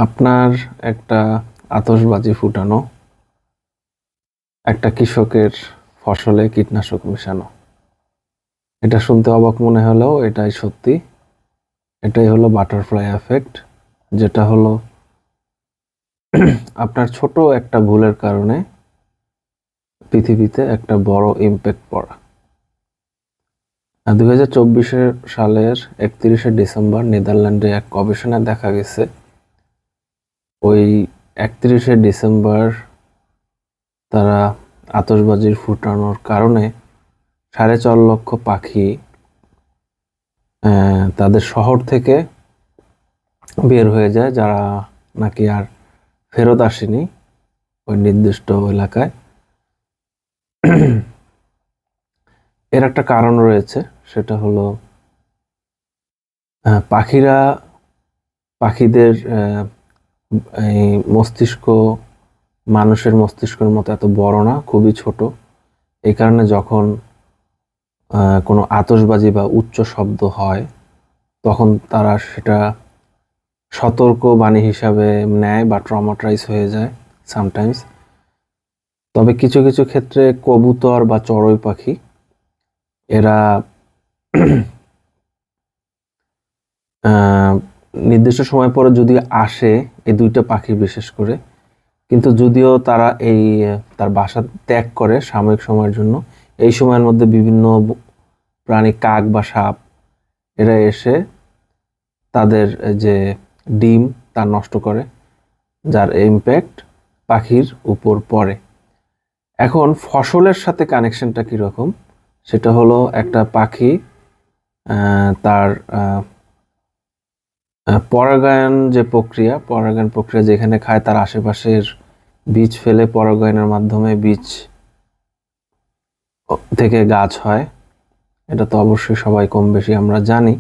আপনার একটা আতশবাজি ফুটানো, একটা কৃষকের ফসলে কীটনাশক মেশানো। এটা শুনতে অবাক মনে হলেও এটাই সত্যি। এটাই হলো বাটারফ্লাই এফেক্ট, যেটা হলো আপনার ছোট একটা ভুলের কারণে পৃথিবীতে একটা বড় ইম্প্যাক্ট পড়া। 2024 সালের 31শে ডিসেম্বর নেদারল্যান্ডে এক গবেষণায় দেখা গেছে, ওই 31শে ডিসেম্বর তারা আতশবাজির ফুটানোর কারণে 4.5 লক্ষ পাখি তাদের শহর থেকে বের হয়ে যায়, যারা নাকি আর ফেরত আসেনি ওই নির্দিষ্ট এলাকায়। এর একটা কারণ রয়েছে, সেটা হলো পাখিদের এই মস্তিষ্ক মানুষের মস্তিষ্কের মতো এত বড় না, খুবই ছোট। এই কারণে যখন কোনো আতশবাজি বা উচ্চ শব্দ হয় তখন তারা সেটা সতর্ক বাণী হিসাবে নেয় বা ট্রমাটাইজ হয়ে যায় সামটাইমস। তবে কিছু কিছু ক্ষেত্রে কবুতর বা চড়ুই পাখি এরা নির্দিষ্ট সময় পরে যদি আসে, এই দুইটা পাখি বিশেষ করে, কিন্তু যদিও তারা তার বাসা ত্যাগ করে সাময়িক সময়ের জন্য, এই সময়ের মধ্যে বিভিন্ন প্রাণী, কাক বা সাপ, এরা এসে তাদের যে ডিম তা নষ্ট করে, যার ইম্প্যাক্ট পাখির উপর পড়ে। এখন ফসলের সাথে কানেকশনটা কীরকম, সেটা হলো একটা পাখি তার পরাগায়ন প্রক্রিয়া যেখানে খায়, তার আশেপাশের বীজ ফেলে পরাগায়নের মাধ্যমে বীজ থেকে গাছ হয়। এটা তো অবশ্যই সবাই কম বেশি আমরা জানি।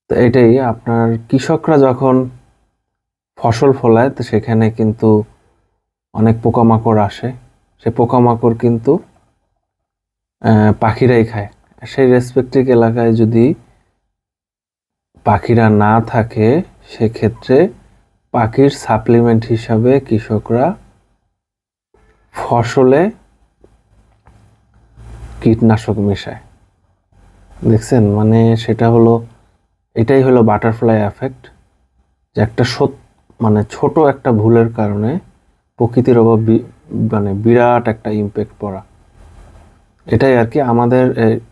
তো এটাই আপনার কৃষকরা যখন ফসল ফলায়, তো সেখানে কিন্তু অনেক পোকামাকড় আসে। সে পোকামাকড় কিন্তু পাখিরাই খায়। সেই রেসপেক্টিভ এলাকায় যদি পাখিরা না থাকে, সেক্ষেত্রে পাখির সাপ্লিমেন্ট হিসাবে কৃষকরা ফসলে কীটনাশক মেশায়। দেখছেন, মানে এটাই হলো বাটারফ্লাই এফেক্ট, যে একটা ছোট একটা ভুলের কারণে প্রকৃতির ওপর মানে বিরাট একটা ইম্প্যাক্ট পড়া। এটাই আর কি, আমাদের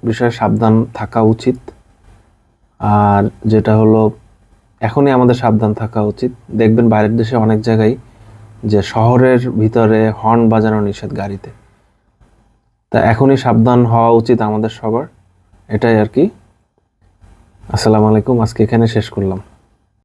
বিষয়ে সাবধান থাকা উচিত। আর যেটা হলো, এখনই আমাদের সাবধান থাকা উচিত। দেখবেন বাইরের দেশে অনেক জায়গায় যে শহরের ভিতরে হর্ন বাজানো নিষেধ গাড়িতে। তা এখনই সাবধান হওয়া উচিত আমাদের সবার। এটাই আর কি। আসসালামু আলাইকুম, আজকে এখানে শেষ করলাম।